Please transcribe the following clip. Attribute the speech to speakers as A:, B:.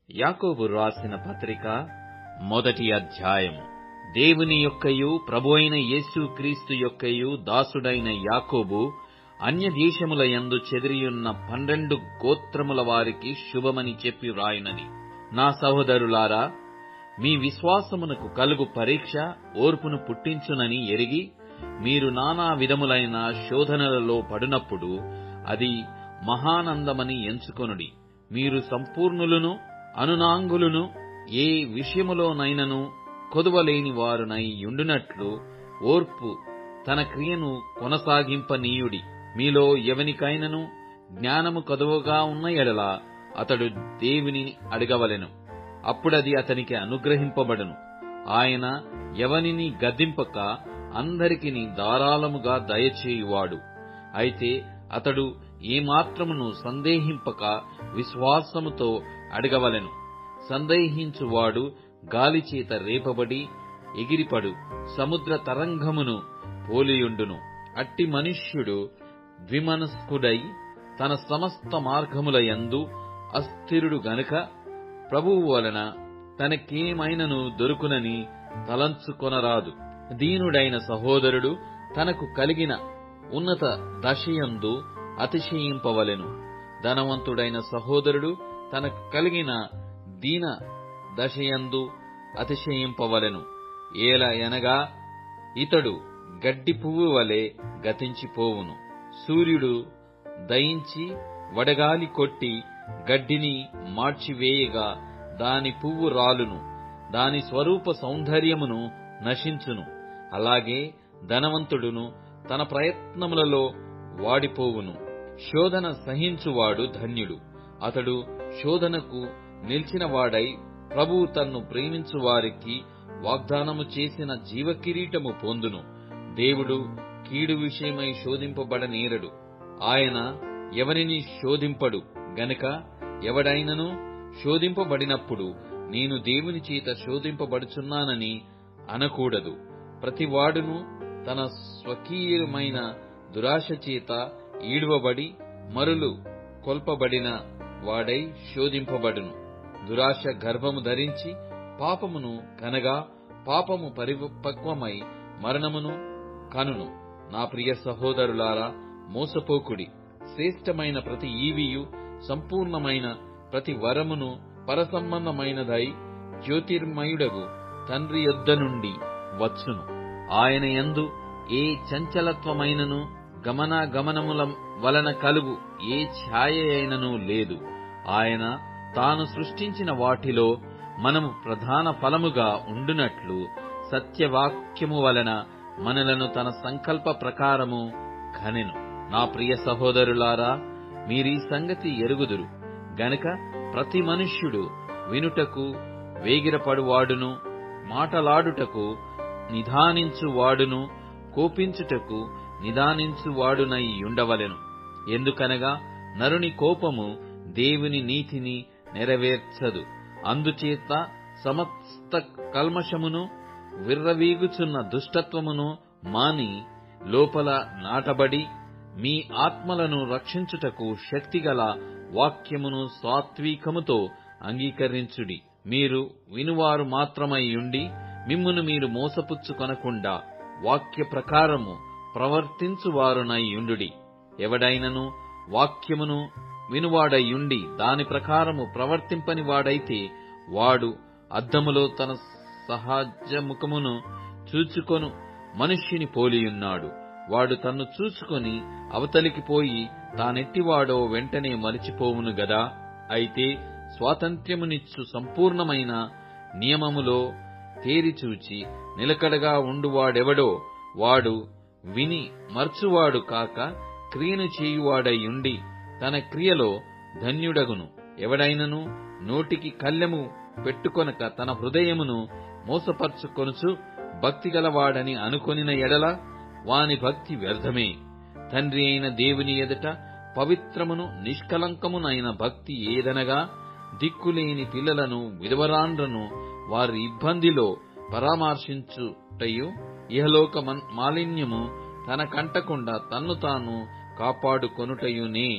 A: యాకోబు రాసిన పత్రిక మొదటి అధ్యాయము. దేవుని యొక్కయు ప్రభువైన యేసు క్రీస్తు యొక్కయు దాసుడైన యాకోబు అన్యదేశముల యందు చెదిరియున్న 12 గోత్రముల వారికి శుభమని చెప్పి వ్రాయునది. నా సహోదరులారా, మీ విశ్వాసమునకు కలుగు పరీక్ష ఓర్పును పుట్టించునని ఎరిగి మీరు నానా విధములైన శోధనలలో పడినప్పుడు అది మహానందమని ఎంచుకొనుడి. మీరు సంపూర్ణులను అనునాంగులను ఏ విషయములోనైనను కొదువలేని వారునై యుండునట్లు ఓర్పు తన క్రియను కొనసాగింపనీయుడి. మీలో ఎవనికైనను జ్ఞానము కొదువగా ఉన్న ఎడల అతడు దేవుని అడగవలెను, అప్పుడది అతనికి అనుగ్రహింపబడును. ఆయన ఎవనిని గద్దింపక అందరికిని ధారాళముగా దయచేయువాడు. అయితే అతడు ఏమాత్రమును సందేహింపక విశ్వాసముతో అడగవలెను. సందేహించువాడు గాలిచేత రేపబడి ఎగిరిపడు సముద్ర తరంగమును పోలియుండును. అట్టి మనుష్యుడు ద్విమనస్కుడై తన సమస్త మార్గముల యందు అస్థిరుడు గనుక ప్రభువు వలన తనకేమైనను దొరుకునని తలంచుకొనరాదు. దీనుడైన సహోదరుడు తనకు కలిగిన ఉన్నత దశయందు అతిశయింపవలెను. ధనవంతుడైన సహోదరుడు తనకు కలిగిన దీన దశయందు అతిశయింపవలెను. ఏలయనగా ఇతడు గడ్డి పువ్వు వలె గతించిపోవును. సూర్యుడు దయించి వడగాలి కొట్టి గడ్డిని మార్చివేయగా దాని పువ్వు రాలును, దాని స్వరూప సౌందర్యమును నశించును. అలాగే ధనవంతుడును తన ప్రయత్నములలో వాడిపోవును. శోధన సహించువాడు ధన్యుడు. అతడు శోధనకు నిలిచినవాడై ప్రభువు తన్ను ప్రేమించు వారికి వాగ్దానము చేసిన జీవకిరీటము పొందును. దేవుడు కీడు విషయమై శోధింపబడనేరడు. ఆయన ఎవరిని శోధింపడు గనుక ఎవడైనను శోధింపబడినప్పుడు నేను దేవుని చేత శోధింపబడుచున్నానని అనకూడదు. ప్రతివాడును తన స్వకీయమైన దురాశ చేత ఈడువబడి మరులు కొల్పబడిన వాడై శోధింపబడును. దురాశ గర్భము ధరించి పాపమును కనగా పాపము పరిపక్వమై మరణమును కనును. నా ప్రియ సహోదరులారా, మోసపోకుడి. శ్రేష్టమైన ప్రతి ఈవియు సంపూర్ణమైన ప్రతి వరమును పరసంబంధమైనదై జ్యోతిర్మయుడగు తండ్రి యొద్ద నుండి వచ్చును. ఆయన యందు ఏ చంచలత్వమైనను గమనాగమనముల వలన కలుగు ఏ ఛాయ అయినను లేదు. ఆయన తాను సృష్టించిన వాటిలో మనము ప్రధాన ఫలముగా ఉండునట్లు సత్యవాక్యము వలన మనలను తన సంకల్ప ప్రకారము కనెను. నా ప్రియ సహోదరులారా, మీరీ సంగతి ఎరుగుదురు గనుక ప్రతి మనుష్యుడు వినుటకు వేగిరపడువాడును, మాటలాడుటకు నిదానించువాడును, కోపించుటకు నిదానించువాడునై ఉండవలెను. ఎందుకనగా నరుని కోపము దేవుని నీతిని నెరవేర్చదు. అందుచేత సమస్త కల్మషమును విర్రవీగుచున్న దుష్టత్వమును మాని లోపల నాటబడి మీ ఆత్మలను రక్షించుటకు శక్తిగల వాక్యమును సాత్వికముతో అంగీకరించుడి. మీరు వినువారు మాత్రమై ఉండి మిమ్మును మీరు మోసపుచ్చుకొనకుండా వాక్య ప్రకారము ప్రవర్తించువారునై యుండుడి. ఎవడైనను వాక్యమును వినువాడయుండి దాని ప్రకారము ప్రవర్తింపని వాడైతే వాడు అద్దములో తన సహజ ముఖమును చూచుకొను మనుష్యుని పోలియున్నాడు. వాడు తన్ను చూచుకొని అవతలికి పోయి తానెట్టివాడో వెంటనే మరిచిపోవును గదా. అయితే స్వాతంత్ర్యమునిచ్చు సంపూర్ణమైన నియమములో తేరిచూచి నిలకడగా ఉండువాడెవడో వాడు విని మర్చువాడు కాక క్రియను చేయువాడయుండి తన క్రియలో ధన్యుడగును. ఎవడైనను నోటికి కళ్ళెము పెట్టుకొనక తన హృదయమును మోసపర్చుకొనుచు భక్తి గలవాడని అనుకొనిన ఎడల వాని భక్తి వ్యర్థమే. తండ్రి అయిన దేవుని ఎదుట పవిత్రమును నిష్కలంకమునైన భక్తి ఏదనగా దిక్కులేని పిల్లలను విధవరాండ్రను వారి ఇబ్బందిలో పరామర్శించుటయు ఇహలోక మాలిన్యము తన కంటకుండా తన్ను తాను కాపాడుకొనుటయునే.